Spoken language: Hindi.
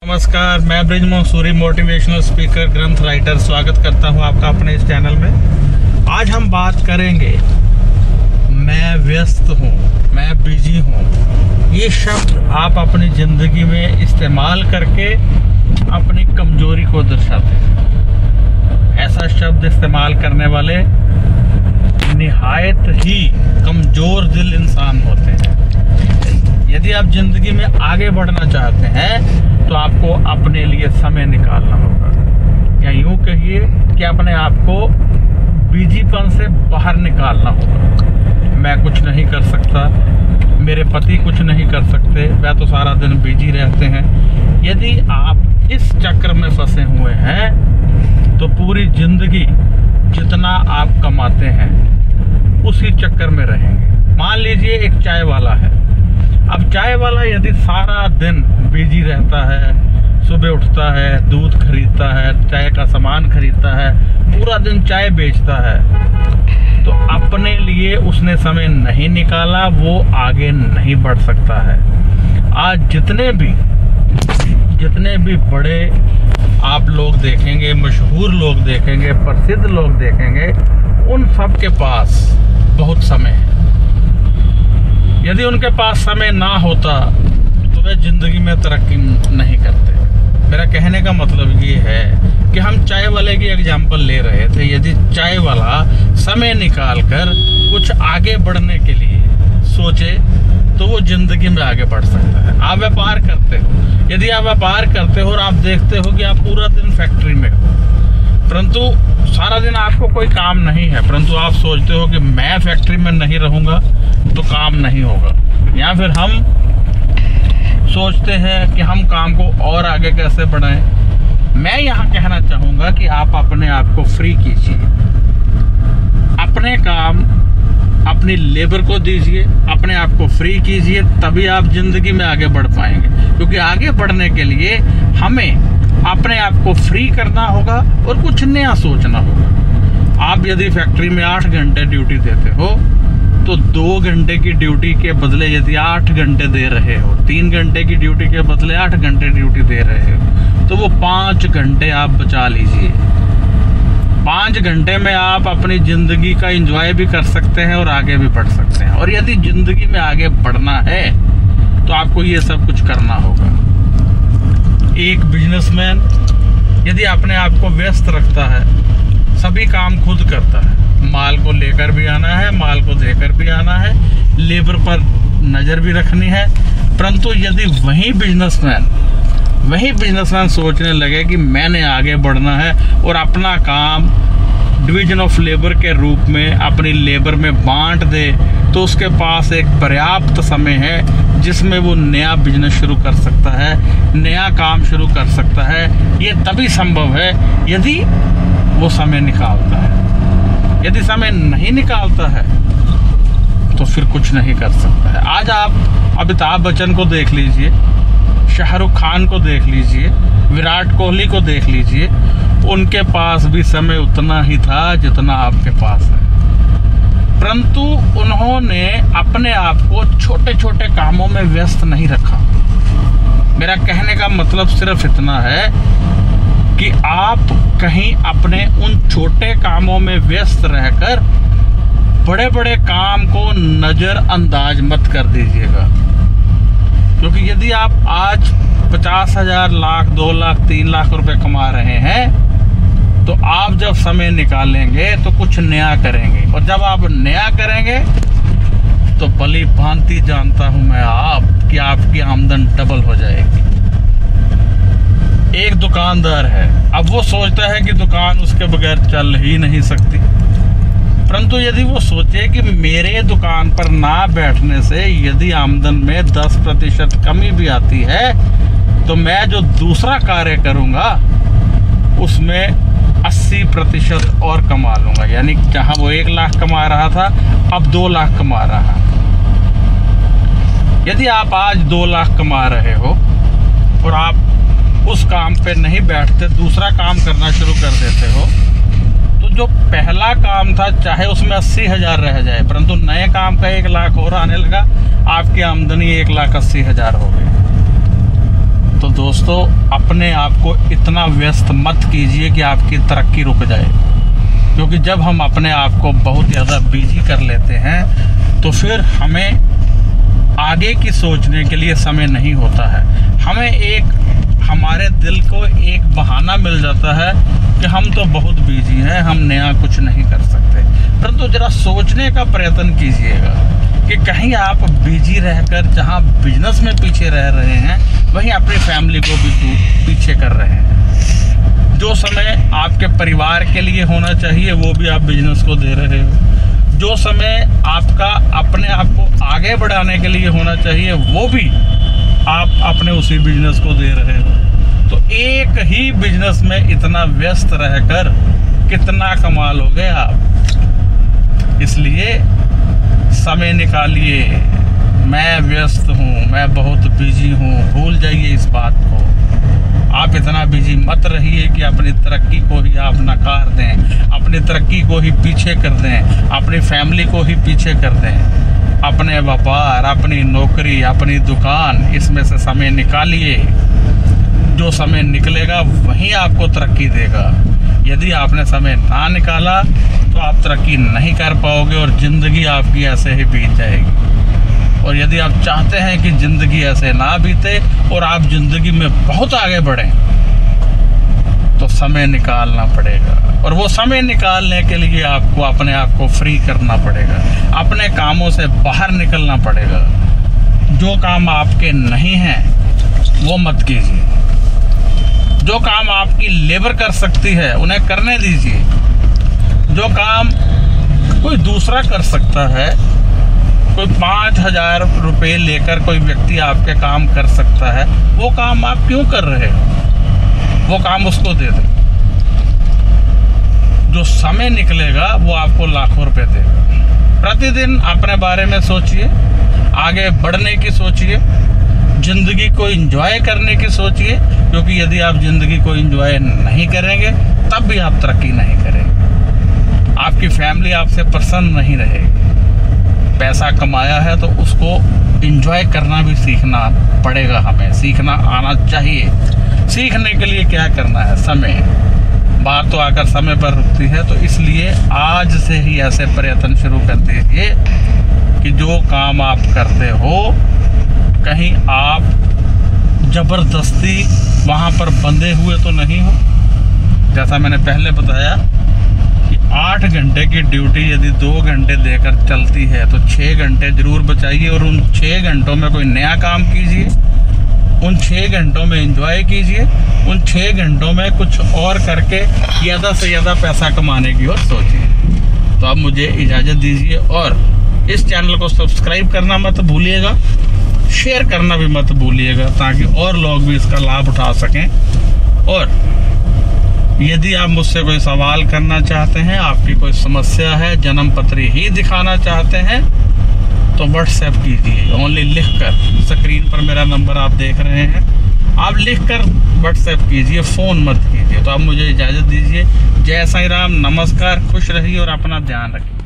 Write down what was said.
नमस्कार, मैं ब्रिजमोहन सूरी मोटिवेशनल स्पीकर ग्रंथ राइटर स्वागत करता हूं आपका अपने इस चैनल में। आज हम बात करेंगे मैं व्यस्त हूं, मैं बिजी हूं। ये शब्द आप अपनी ज़िंदगी में इस्तेमाल करके अपनी कमजोरी को दर्शाते हैं। ऐसा शब्द इस्तेमाल करने वाले निहायत ही कमज़ोर दिल इंसान होते हैं। यदि आप ज़िंदगी में आगे बढ़ना चाहते हैं तो आपको अपने लिए समय निकालना होगा, या यूं कहिए कि अपने आप को बिजीपन से बाहर निकालना होगा। मैं कुछ नहीं कर सकता, मेरे पति कुछ नहीं कर सकते, वह तो सारा दिन बिजी रहते हैं। यदि आप इस चक्र में फंसे हुए हैं तो पूरी जिंदगी जितना आप कमाते हैं उसी चक्कर में रहेंगे। मान लीजिए एक चाय वाला है। अब चाय वाला यदि सारा दिन बिजी रहता है, सुबह उठता है, दूध खरीदता है, चाय का सामान खरीदता है, पूरा दिन चाय बेचता है, तो अपने लिए उसने समय नहीं निकाला, वो आगे नहीं बढ़ सकता है। आज जितने भी बड़े आप लोग देखेंगे, मशहूर लोग देखेंगे, प्रसिद्ध लोग देखेंगे, उन सब के पास बहुत समय है। यदि उनके पास समय ना होता तो वे जिंदगी में तरक्की नहीं करते। मेरा कहने का मतलब ये है कि हम चाय वाले की एग्जाम्पल ले रहे थे। यदि चाय वाला समय निकाल कर कुछ आगे बढ़ने के लिए सोचे तो वो जिंदगी में आगे बढ़ सकता है। आप व्यापार करते हो, यदि आप व्यापार करते हो और आप देखते हो कि आप पूरा दिन फैक्ट्री में हो, परंतु सारा दिन आपको कोई काम नहीं है, परंतु आप सोचते हो कि मैं फैक्ट्री में नहीं रहूंगा तो काम नहीं होगा। या फिर हम सोचते हैं कि हम काम को और आगे कैसे बढ़ाएं। मैं यहाँ कहना चाहूँगा कि आप अपने आप को फ्री कीजिए, अपने काम अपनी लेबर को दीजिए, अपने आप को फ्री कीजिए, तभी आप जिंदगी में आगे बढ़ पाएंगे। क्योंकि आगे बढ़ने के लिए हमें अपने आप को फ्री करना होगा और कुछ नया सोचना होगा। आप यदि फैक्ट्री में 8 घंटे ड्यूटी देते हो तो 2 घंटे की ड्यूटी के बदले यदि 8 घंटे दे रहे हो, 3 घंटे की ड्यूटी के बदले 8 घंटे ड्यूटी दे रहे हो, तो वो 5 घंटे आप बचा लीजिए। 5 घंटे में आप अपनी जिंदगी का एंजॉय भी कर सकते हैं और आगे भी बढ़ सकते हैं। और यदि जिंदगी में आगे बढ़ना है तो आपको ये सब कुछ करना होगा। एक बिजनेसमैन यदि अपने आप को व्यस्त रखता है, सभी काम खुद करता है, माल को लेकर भी आना है, माल को देकर भी आना है, लेबर पर नज़र भी रखनी है, परंतु यदि वही बिजनेसमैन सोचने लगे कि मैंने आगे बढ़ना है और अपना काम डिवीजन ऑफ लेबर के रूप में अपनी लेबर में बांट दे, तो उसके पास एक पर्याप्त समय है जिसमें वो नया बिजनेस शुरू कर सकता है, नया काम शुरू कर सकता है। ये तभी संभव है यदि वो समय निकालता है। यदि समय नहीं निकालता है तो फिर कुछ नहीं कर सकता है। आज आप अमिताभ बच्चन को देख लीजिए, शाहरुख खान को देख लीजिए, विराट कोहली को देख लीजिए, उनके पास भी समय उतना ही था जितना आपके पास है, परंतु उन्होंने अपने आप को छोटे छोटे कामों में व्यस्त नहीं रखा। मेरा कहने का मतलब सिर्फ इतना है कि आप कहीं अपने उन छोटे कामों में व्यस्त रहकर बड़े बड़े काम को नज़रअंदाज मत कर दीजिएगा। क्योंकि यदि आप आज 50,000, लाख, 2 लाख, 3 लाख रुपए कमा रहे हैं तो आप जब समय निकालेंगे तो कुछ नया करेंगे, और जब आप नया करेंगे तो भली भांति जानता हूं मैं कि आपकी आमदन डबल हो जाएगी। एक दुकानदार है, अब वो सोचता है कि दुकान उसके बगैर चल ही नहीं सकती, परंतु यदि वो सोचे कि मेरे दुकान पर ना बैठने से यदि आमदन में 10% कमी भी आती है तो मैं जो दूसरा कार्य करूँगा उसमें 80% और कमा लूँगा। यानी जहाँ वो 1 लाख कमा रहा था अब 2 लाख कमा रहा है। यदि आप आज 2 लाख कमा रहे हो और आप उस काम पे नहीं बैठते, दूसरा काम करना शुरू कर देते हो, तो जो पहला काम था चाहे उसमें 80,000 रह जाए, परंतु नए काम का 1 लाख और आने लगा, आपकी आमदनी 1,80,000 हो गई। तो दोस्तों अपने आप को इतना व्यस्त मत कीजिए कि आपकी तरक्की रुक जाए, क्योंकि जब हम अपने आप को बहुत ज़्यादा बिजी कर लेते हैं तो फिर हमें आगे की सोचने के लिए समय नहीं होता है। हमारे दिल को एक बहाना मिल जाता है कि हम तो बहुत बिजी हैं, हम नया कुछ नहीं कर सकते। परंतु जरा सोचने का प्रयत्न कीजिएगा कि कहीं आप बिजी रहकर जहां बिजनेस में पीछे रह रहे हैं, वहीं अपनी फैमिली को भी पीछे कर रहे हैं। जो समय आपके परिवार के लिए होना चाहिए वो भी आप बिजनेस को दे रहे हो। जो समय आपका अपने आप को आगे बढ़ाने के लिए होना चाहिए वो भी आप अपने उसी बिजनेस को दे रहे हो। तो एक ही बिजनेस में इतना व्यस्त रहकर कितना कमा लोगे आप। इसलिए समय निकालिए। मैं व्यस्त हूँ, मैं बहुत बिजी हूँ, भूल जाइए इस बात को। आप इतना बिजी मत रहिए कि अपनी तरक्की को ही आप नकार दें, अपनी तरक्की को ही पीछे कर दें, अपनी फैमिली को ही पीछे कर दें। अपने व्यापार, अपनी नौकरी, अपनी दुकान, इसमें से समय निकालिए। जो समय निकलेगा वही आपको तरक्की देगा। यदि आपने समय ना निकाला तो आप तरक्की नहीं कर पाओगे और ज़िंदगी आपकी ऐसे ही बीत जाएगी। और यदि आप चाहते हैं कि ज़िंदगी ऐसे ना बीते और आप ज़िंदगी में बहुत आगे बढ़ें तो समय निकालना पड़ेगा। और वो समय निकालने के लिए आपको अपने आप को फ्री करना पड़ेगा, अपने कामों से बाहर निकलना पड़ेगा। जो काम आपके नहीं हैं वो मत कीजिए। जो काम आपकी लेबर कर सकती है उन्हें करने दीजिए। जो काम कोई दूसरा कर सकता है, कोई 5,000 रुपये लेकर कोई व्यक्ति आपके काम कर सकता है, वो काम आप क्यों कर रहे हो? वो काम उसको दे दें। जो समय निकलेगा वो आपको लाखों रुपए देगा। प्रतिदिन अपने बारे में सोचिए, आगे बढ़ने की सोचिए, जिंदगी को एंजॉय करने की सोचिए, क्योंकि यदि आप जिंदगी को एंजॉय नहीं करेंगे तब भी आप तरक्की नहीं करेंगे। आपकी फैमिली आपसे प्रसन्न नहीं रहेगी। पैसा कमाया है तो उसको एंजॉय करना भी सीखना पड़ेगा, हमें सीखना आना चाहिए। सीखने के लिए क्या करना है? समय। बात तो आकर समय पर रुकती है, तो इसलिए आज से ही ऐसे प्रयत्न शुरू कर दीजिए कि जो काम आप करते हो कहीं आप जबरदस्ती वहाँ पर बंधे हुए तो नहीं हो। जैसा मैंने पहले बताया कि 8 घंटे की ड्यूटी यदि 2 घंटे देकर चलती है तो 6 घंटे जरूर बचाइए और उन 6 घंटों में कोई नया काम कीजिए, उन 6 घंटों में एंजॉय कीजिए, उन 6 घंटों में कुछ और करके ज़्यादा से ज़्यादा पैसा कमाने की ओर सोचिए। तो आप मुझे इजाज़त दीजिए और इस चैनल को सब्सक्राइब करना मत भूलिएगा, शेयर करना भी मत भूलिएगा, ताकि और लोग भी इसका लाभ उठा सकें। और यदि आप मुझसे कोई सवाल करना चाहते हैं, आपकी कोई समस्या है, जन्म पत्री ही दिखाना चाहते हैं, तो व्हाट्सएप कीजिए। ओनली लिखकर, स्क्रीन पर मेरा नंबर आप देख रहे हैं, आप लिखकर व्हाट्सएप कीजिए, फ़ोन मत कीजिए। तो आप मुझे इजाज़त दीजिए। जय साईं राम, नमस्कार, खुश रहिए और अपना ध्यान रखिए।